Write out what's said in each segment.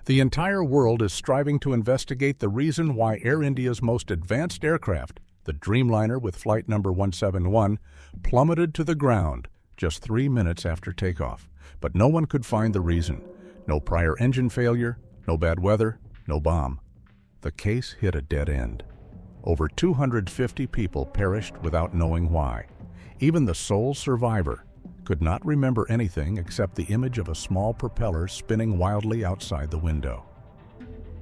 The entire world is striving to investigate the reason why Air India's most advanced aircraft, the Dreamliner with flight number 171, plummeted to the ground just 3 minutes after takeoff. But no one could find the reason. No prior engine failure, no bad weather, no bomb. The case hit a dead end. Over 250 people perished without knowing why. Even the sole survivor could not remember anything except the image of a small propeller spinning wildly outside the window.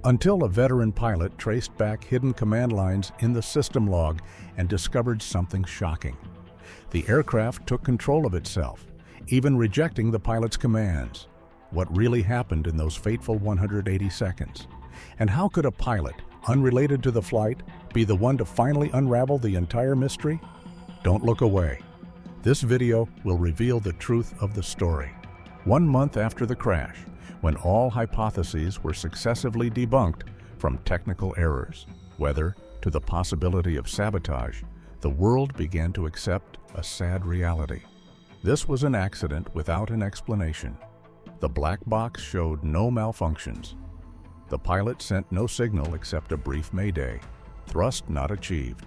Until a veteran pilot traced back hidden command lines in the system log and discovered something shocking. The aircraft took control of itself, even rejecting the pilot's commands. What really happened in those fateful 180 seconds? And how could a pilot, unrelated to the flight, be the one to finally unravel the entire mystery? Don't look away. This video will reveal the truth of the story. 1 month after the crash, when all hypotheses were successively debunked, from technical errors, weather, to the possibility of sabotage, the world began to accept a sad reality. This was an accident without an explanation. The black box showed no malfunctions. The pilot sent no signal except a brief mayday, thrust not achieved.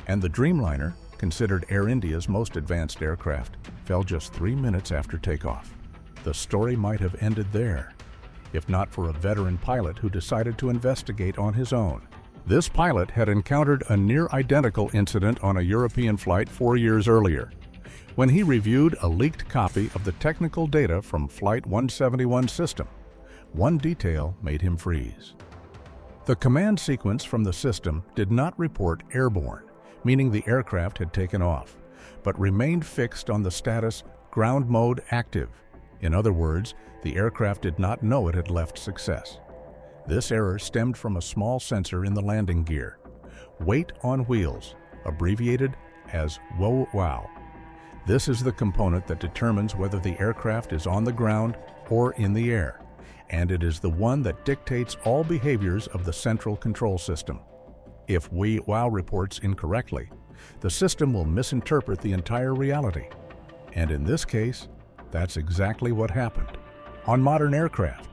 And the Dreamliner, considered Air India's most advanced aircraft, fell just 3 minutes after takeoff. The story might have ended there, if not for a veteran pilot who decided to investigate on his own. This pilot had encountered a near-identical incident on a European flight 4 years earlier, when he reviewed a leaked copy of the technical data from Flight 171 system. One detail made him freeze. The command sequence from the system did not report airborne, meaning the aircraft had taken off, but remained fixed on the status ground mode active. In other words, the aircraft did not know it had left success. This error stemmed from a small sensor in the landing gear, weight on wheels, abbreviated as WOW. This is the component that determines whether the aircraft is on the ground or in the air, and it is the one that dictates all behaviors of the central control system. If WOW reports incorrectly, the system will misinterpret the entire reality. And in this case, that's exactly what happened. On modern aircraft,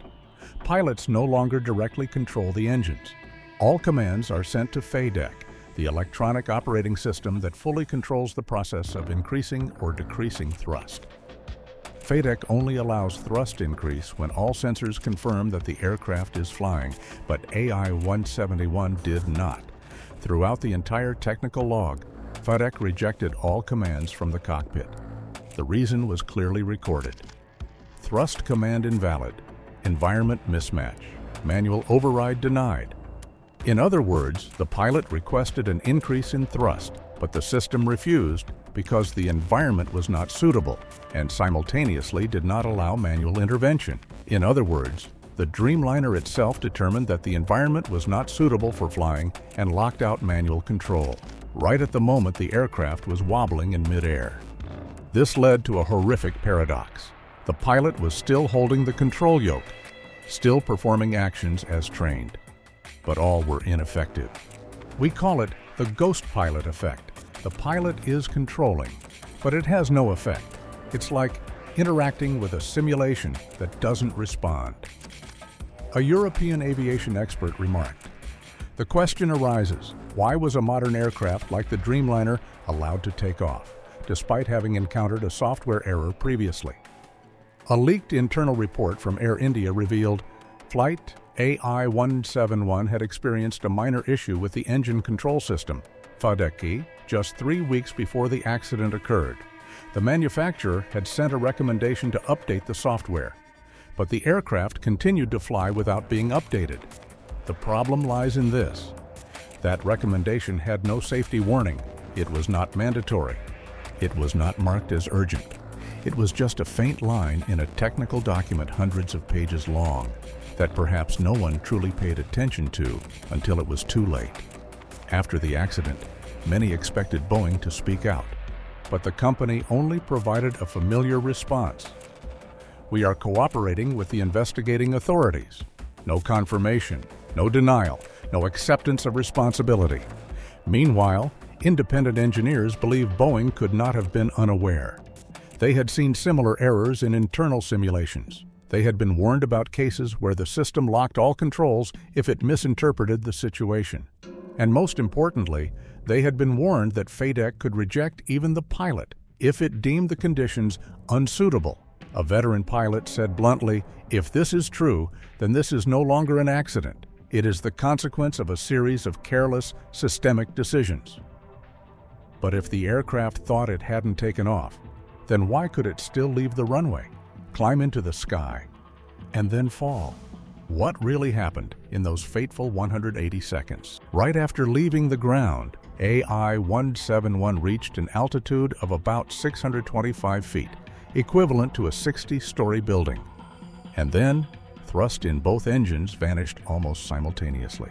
pilots no longer directly control the engines. All commands are sent to FADEC, the electronic operating system that fully controls the process of increasing or decreasing thrust. FADEC only allows thrust increase when all sensors confirm that the aircraft is flying, but AI-171 did not. Throughout the entire technical log, FADEC rejected all commands from the cockpit. The reason was clearly recorded. Thrust command invalid, environment mismatch, manual override denied. In other words, the pilot requested an increase in thrust, but the system refused because the environment was not suitable and simultaneously did not allow manual intervention. In other words, the Dreamliner itself determined that the environment was not suitable for flying and locked out manual control, right at the moment the aircraft was wobbling in midair. This led to a horrific paradox. The pilot was still holding the control yoke, still performing actions as trained, but all were ineffective. We call it the ghost pilot effect. The pilot is controlling, but it has no effect. It's like interacting with a simulation that doesn't respond. A European aviation expert remarked, "The question arises, why was a modern aircraft like the Dreamliner allowed to take off, despite having encountered a software error previously?" A leaked internal report from Air India revealed Flight AI-171 had experienced a minor issue with the engine control system, FADEC, just 3 weeks before the accident occurred. The manufacturer had sent a recommendation to update the software, but the aircraft continued to fly without being updated. The problem lies in this. That recommendation had no safety warning. It was not mandatory. It was not marked as urgent. It was just a faint line in a technical document hundreds of pages long that perhaps no one truly paid attention to until it was too late. After the accident, many expected Boeing to speak out, but the company only provided a familiar response. "We are cooperating with the investigating authorities." No confirmation, no denial, no acceptance of responsibility. Meanwhile, independent engineers believe Boeing could not have been unaware. They had seen similar errors in internal simulations, They had been warned about cases where the system locked all controls if it misinterpreted the situation. And most importantly, they had been warned that FADEC could reject even the pilot if it deemed the conditions unsuitable. A veteran pilot said bluntly, "If this is true, then this is no longer an accident. It is the consequence of a series of careless, systemic decisions." But if the aircraft thought it hadn't taken off, then why could it still leave the runway, climb into the sky, and then fall? What really happened in those fateful 180 seconds? Right after leaving the ground, AI-171 reached an altitude of about 625 feet, equivalent to a 60-story building. And then, thrust in both engines vanished almost simultaneously.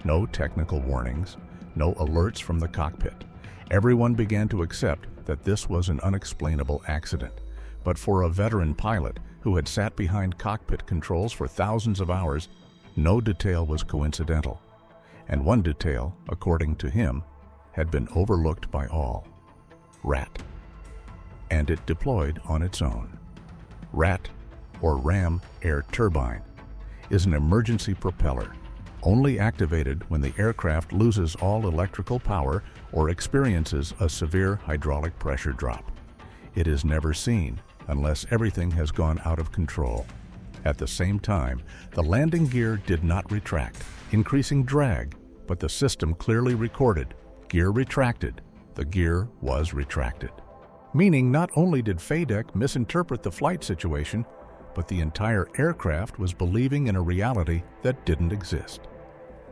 No technical warnings, no alerts from the cockpit. Everyone began to accept that this was an unexplainable accident. But for a veteran pilot who had sat behind cockpit controls for thousands of hours, no detail was coincidental. And one detail, according to him, had been overlooked by all. RAT. And it deployed on its own. RAT, or ram air turbine, is an emergency propeller, only activated when the aircraft loses all electrical power or experiences a severe hydraulic pressure drop. It is never seen unless everything has gone out of control. At the same time, the landing gear did not retract, increasing drag, but the system clearly recorded, gear retracted, the gear was retracted. Meaning not only did FADEC misinterpret the flight situation, but the entire aircraft was believing in a reality that didn't exist.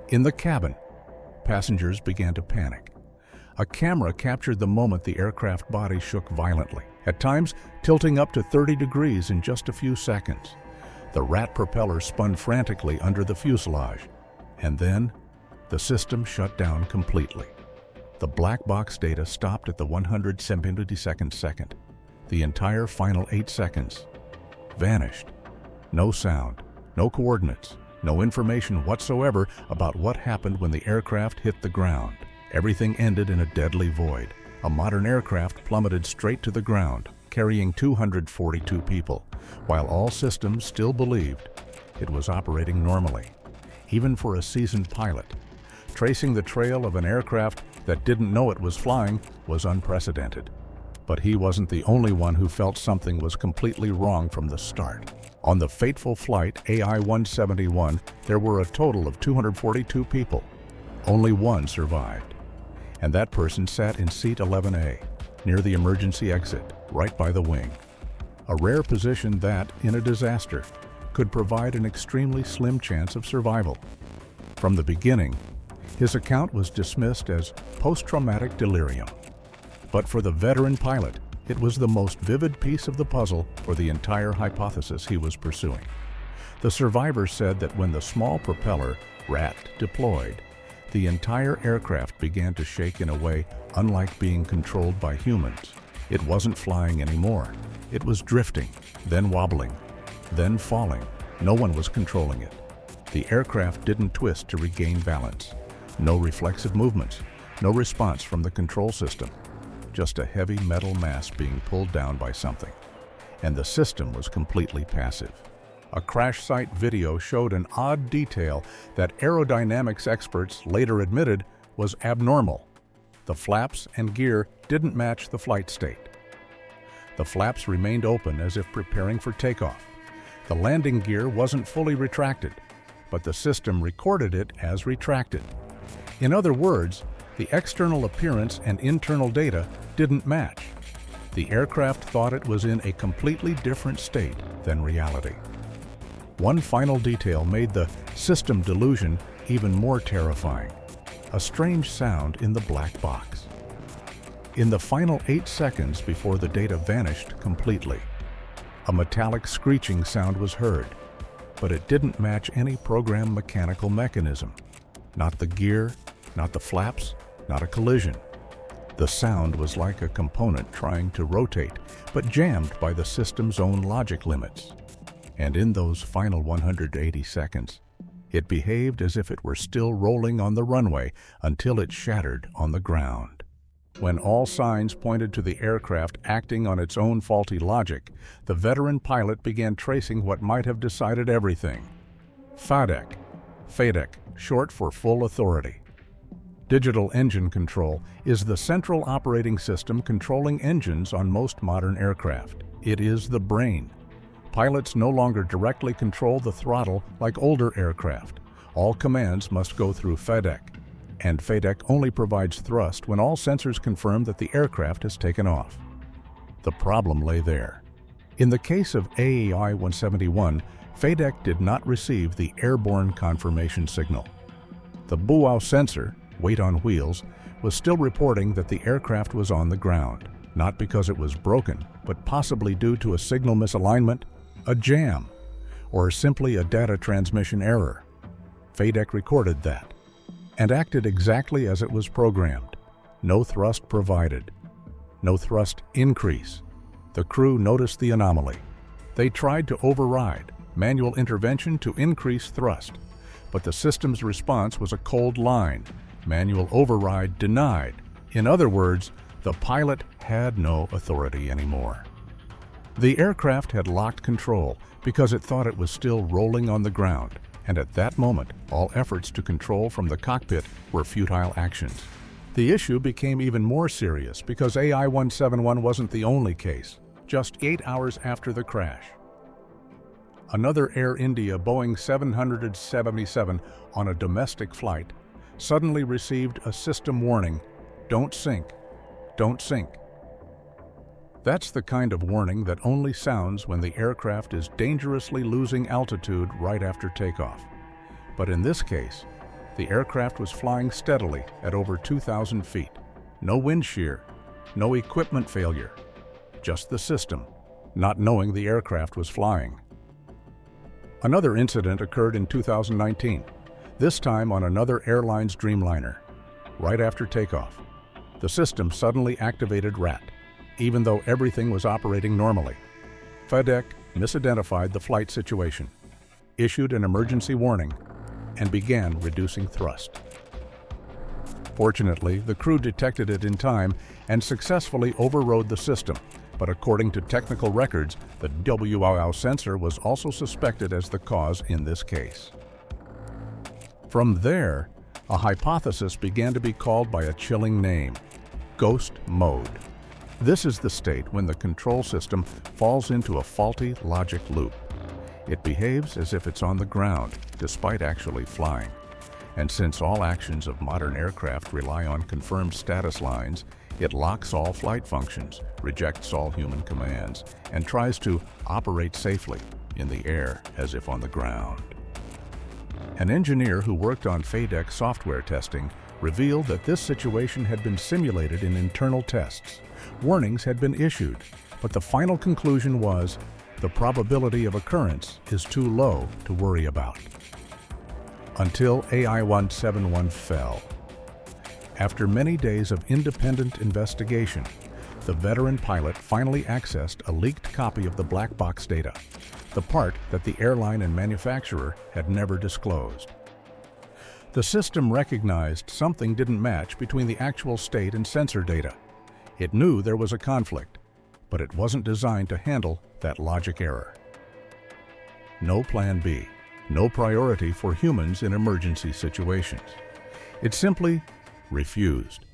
In the cabin, passengers began to panic. A camera captured the moment the aircraft body shook violently, at times tilting up to 30 degrees in just a few seconds. The RAT propeller spun frantically under the fuselage, and then the system shut down completely. The black box data stopped at the 172nd second. The entire final 8 seconds vanished. No sound, no coordinates, no information whatsoever about what happened when the aircraft hit the ground. Everything ended in a deadly void. A modern aircraft plummeted straight to the ground, carrying 242 people, while all systems still believed it was operating normally. Even for a seasoned pilot, tracing the trail of an aircraft that didn't know it was flying was unprecedented. But he wasn't the only one who felt something was completely wrong from the start. On the fateful flight AI-171, there were a total of 242 people. Only one survived, and that person sat in seat 11A, near the emergency exit, right by the wing. A rare position that, in a disaster, could provide an extremely slim chance of survival. From the beginning, his account was dismissed as post-traumatic delirium. But for the veteran pilot, it was the most vivid piece of the puzzle for the entire hypothesis he was pursuing. The survivor said that when the small propeller, RAT, deployed, the entire aircraft began to shake in a way unlike being controlled by humans. It wasn't flying anymore. It was drifting, then wobbling, then falling. No one was controlling it. The aircraft didn't twist to regain balance. No reflexive movements, no response from the control system. Just a heavy metal mass being pulled down by something. And the system was completely passive. A crash site video showed an odd detail that aerodynamics experts later admitted was abnormal. The flaps and gear didn't match the flight state. The flaps remained open as if preparing for takeoff. The landing gear wasn't fully retracted, but the system recorded it as retracted. In other words, the external appearance and internal data didn't match. The aircraft thought it was in a completely different state than reality. One final detail made the system delusion even more terrifying: a strange sound in the black box. In the final 8 seconds before the data vanished completely, a metallic screeching sound was heard, but it didn't match any program mechanical mechanism. Not the gear, not the flaps, not a collision. The sound was like a component trying to rotate, but jammed by the system's own logic limits. And in those final 180 seconds, it behaved as if it were still rolling on the runway until it shattered on the ground. When all signs pointed to the aircraft acting on its own faulty logic, the veteran pilot began tracing what might have decided everything. FADEC, short for full authority. Digital engine control is the central operating system controlling engines on most modern aircraft. It is the brain. Pilots no longer directly control the throttle like older aircraft. All commands must go through FADEC, and FADEC only provides thrust when all sensors confirm that the aircraft has taken off. The problem lay there. In the case of AAI-171, FADEC did not receive the airborne confirmation signal. The BUAW sensor, weight on wheels, was still reporting that the aircraft was on the ground, not because it was broken, but possibly due to a signal misalignment, a jam, or simply a data transmission error. FADEC recorded that and acted exactly as it was programmed. No thrust provided. No thrust increase. The crew noticed the anomaly. They tried to override manual intervention to increase thrust, but the system's response was a cold line. Manual override denied. In other words, the pilot had no authority anymore. The aircraft had locked control because it thought it was still rolling on the ground, and at that moment, all efforts to control from the cockpit were futile actions. The issue became even more serious because AI-171 wasn't the only case. Just 8 hours after the crash, another Air India Boeing 777 on a domestic flight suddenly received a system warning, "Don't sink, don't sink." That's the kind of warning that only sounds when the aircraft is dangerously losing altitude right after takeoff. But in this case, the aircraft was flying steadily at over 2,000 feet. No wind shear, no equipment failure, just the system, not knowing the aircraft was flying. Another incident occurred in 2019, this time on another airline's Dreamliner. Right after takeoff, the system suddenly activated RAT, even though everything was operating normally. FADEC misidentified the flight situation, issued an emergency warning, and began reducing thrust. Fortunately, the crew detected it in time and successfully overrode the system, but according to technical records, the WOW sensor was also suspected as the cause in this case. From there, a hypothesis began to be called by a chilling name: ghost mode. This is the state when the control system falls into a faulty logic loop. It behaves as if it's on the ground, despite actually flying. And since all actions of modern aircraft rely on confirmed status lines, it locks all flight functions, rejects all human commands, and tries to operate safely in the air as if on the ground. An engineer who worked on FADEC software testing revealed that this situation had been simulated in internal tests. Warnings had been issued, but the final conclusion was the probability of occurrence is too low to worry about. Until AI-171 fell. After many days of independent investigation, the veteran pilot finally accessed a leaked copy of the black box data, the part that the airline and manufacturer had never disclosed. The system recognized something didn't match between the actual state and sensor data. It knew there was a conflict, but it wasn't designed to handle that logic error. No plan B, no priority for humans in emergency situations. It simply refused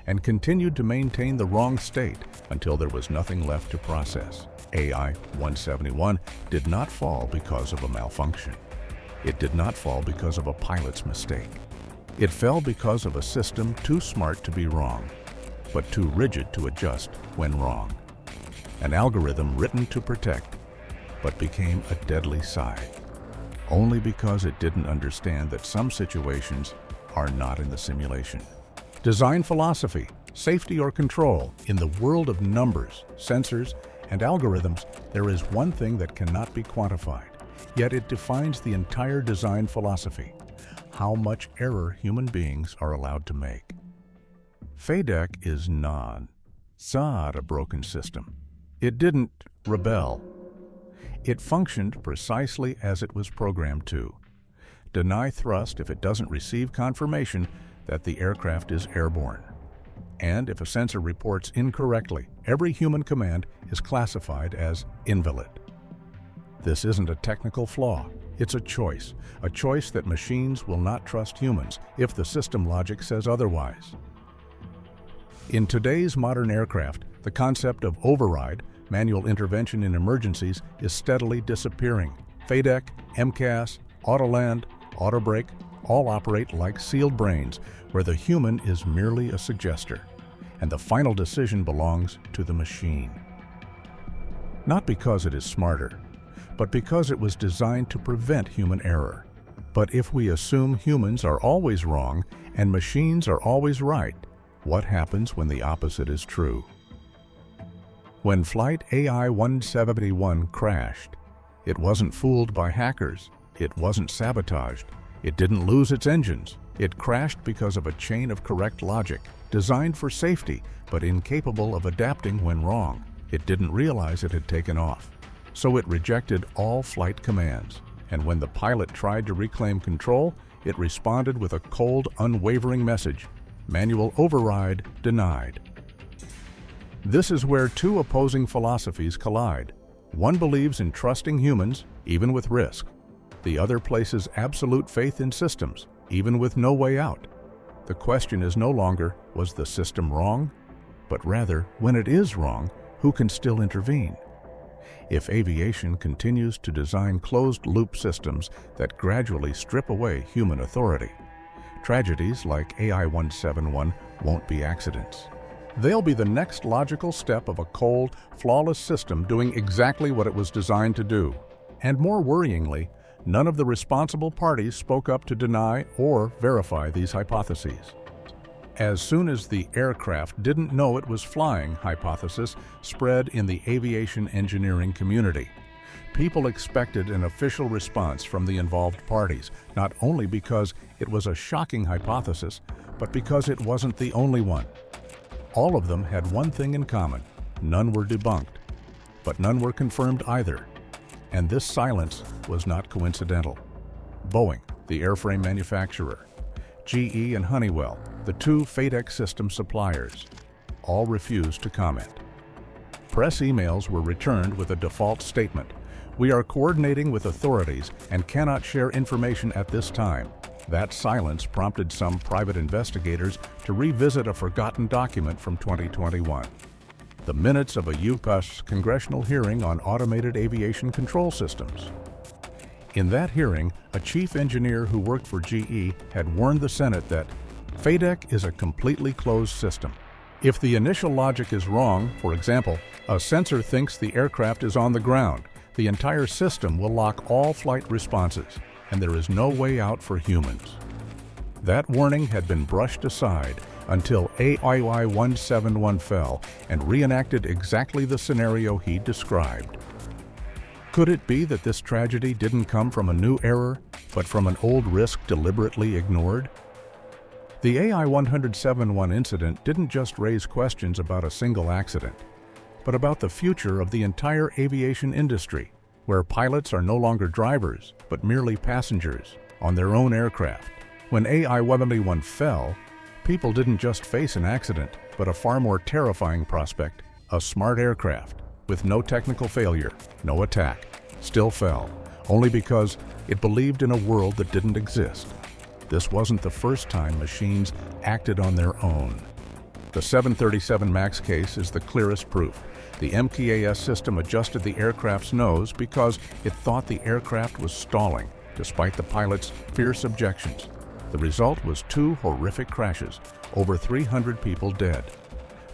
and continued to maintain the wrong state until there was nothing left to process. AI-171 did not fall because of a malfunction. It did not fall because of a pilot's mistake. It fell because of a system too smart to be wrong, but too rigid to adjust when wrong. An algorithm written to protect, but became a deadly scythe, only because it didn't understand that some situations are not in the simulation. Design philosophy, safety or control, in the world of numbers, sensors, and algorithms, there is one thing that cannot be quantified, yet it defines the entire design philosophy: how much error human beings are allowed to make. FADEC is not a broken system. It didn't rebel. It functioned precisely as it was programmed to. Deny thrust if it doesn't receive confirmation that the aircraft is airborne. And if a sensor reports incorrectly, every human command is classified as invalid. This isn't a technical flaw. It's a choice that machines will not trust humans if the system logic says otherwise. In today's modern aircraft, the concept of override, manual intervention in emergencies, is steadily disappearing. FADEC, MCAS, Autoland, Autobrake all operate like sealed brains, where the human is merely a suggester, and the final decision belongs to the machine. Not because it is smarter, but because it was designed to prevent human error. But if we assume humans are always wrong and machines are always right, what happens when the opposite is true? When Flight AI-171 crashed, it wasn't fooled by hackers, it wasn't sabotaged, it didn't lose its engines. It crashed because of a chain of correct logic, designed for safety, but incapable of adapting when wrong. It didn't realize it had taken off. So it rejected all flight commands, and when the pilot tried to reclaim control, it responded with a cold, unwavering message: manual override denied. This is where two opposing philosophies collide. One believes in trusting humans, even with risk. The other places absolute faith in systems, even with no way out. The question is no longer, was the system wrong? But rather, when it is wrong, who can still intervene? If aviation continues to design closed-loop systems that gradually strip away human authority, tragedies like AI-171 won't be accidents. They'll be the next logical step of a cold, flawless system doing exactly what it was designed to do. And more worryingly, none of the responsible parties spoke up to deny or verify these hypotheses. As soon as the aircraft didn't know it was flying hypothesis spread in the aviation engineering community, people expected an official response from the involved parties, not only because it was a shocking hypothesis, but because it wasn't the only one. All of them had one thing in common: none were debunked, but none were confirmed either. And this silence was not coincidental. Boeing, the airframe manufacturer, GE and Honeywell, the two FADEC system suppliers, all refused to comment. Press emails were returned with a default statement: "We are coordinating with authorities and cannot share information at this time." That silence prompted some private investigators to revisit a forgotten document from 2021. The minutes of a U.S. congressional hearing on automated aviation control systems. In that hearing, a chief engineer who worked for GE had warned the Senate that FADEC is a completely closed system. If the initial logic is wrong, for example, a sensor thinks the aircraft is on the ground, the entire system will lock all flight responses, and there is no way out for humans. That warning had been brushed aside until AI-171 fell and reenacted exactly the scenario he described. Could it be that this tragedy didn't come from a new error, but from an old risk deliberately ignored? The AI-171 incident didn't just raise questions about a single accident, but about the future of the entire aviation industry, where pilots are no longer drivers, but merely passengers on their own aircraft. When AI-171 fell, people didn't just face an accident, but a far more terrifying prospect: a smart aircraft with no technical failure, no attack, still fell, only because it believed in a world that didn't exist. This wasn't the first time machines acted on their own. The 737 MAX case is the clearest proof. The MCAS system adjusted the aircraft's nose because it thought the aircraft was stalling, despite the pilot's fierce objections. The result was two horrific crashes, over 300 people dead.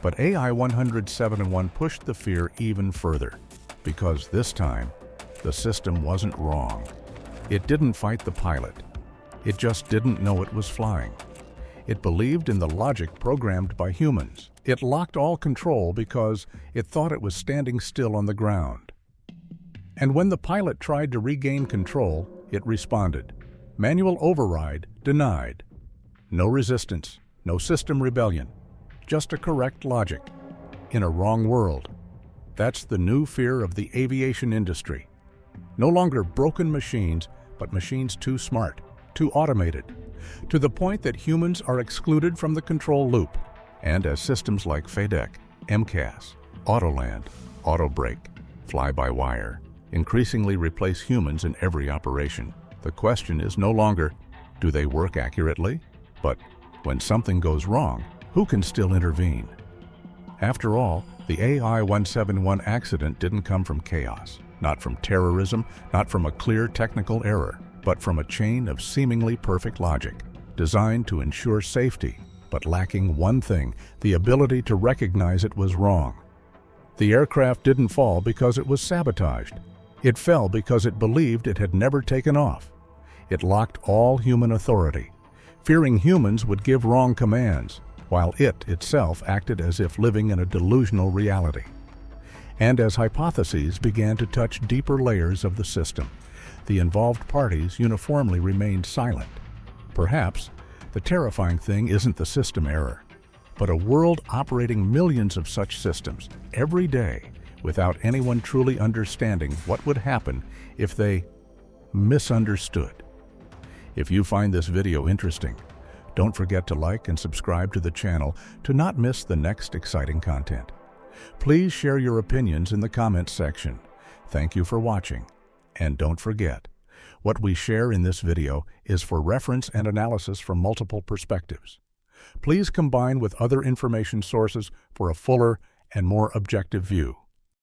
But AI-171 pushed the fear even further, because this time, the system wasn't wrong. It didn't fight the pilot. It just didn't know it was flying. It believed in the logic programmed by humans. It locked all control because it thought it was standing still on the ground. And when the pilot tried to regain control, it responded: manual override denied. No resistance, no system rebellion, just a correct logic in a wrong world. That's the new fear of the aviation industry. No longer broken machines, but machines too smart, too automated, to the point that humans are excluded from the control loop. And as systems like FADEC, MCAS, Autoland, AutoBrake, fly-by-wire increasingly replace humans in every operation, the question is no longer, do they work accurately? But when something goes wrong, who can still intervene? After all, the AI-171 accident didn't come from chaos, not from terrorism, not from a clear technical error, but from a chain of seemingly perfect logic, designed to ensure safety, but lacking one thing, the ability to recognize it was wrong. The aircraft didn't fall because it was sabotaged. It fell because it believed it had never taken off. It locked all human authority, fearing humans would give wrong commands, while it itself acted as if living in a delusional reality. And as hypotheses began to touch deeper layers of the system, the involved parties uniformly remained silent. Perhaps the terrifying thing isn't the system error, but a world operating millions of such systems every day without anyone truly understanding what would happen if they misunderstood. If you find this video interesting, don't forget to like and subscribe to the channel to not miss the next exciting content. Please share your opinions in the comments section. Thank you for watching. And don't forget, what we share in this video is for reference and analysis from multiple perspectives. Please combine with other information sources for a fuller and more objective view.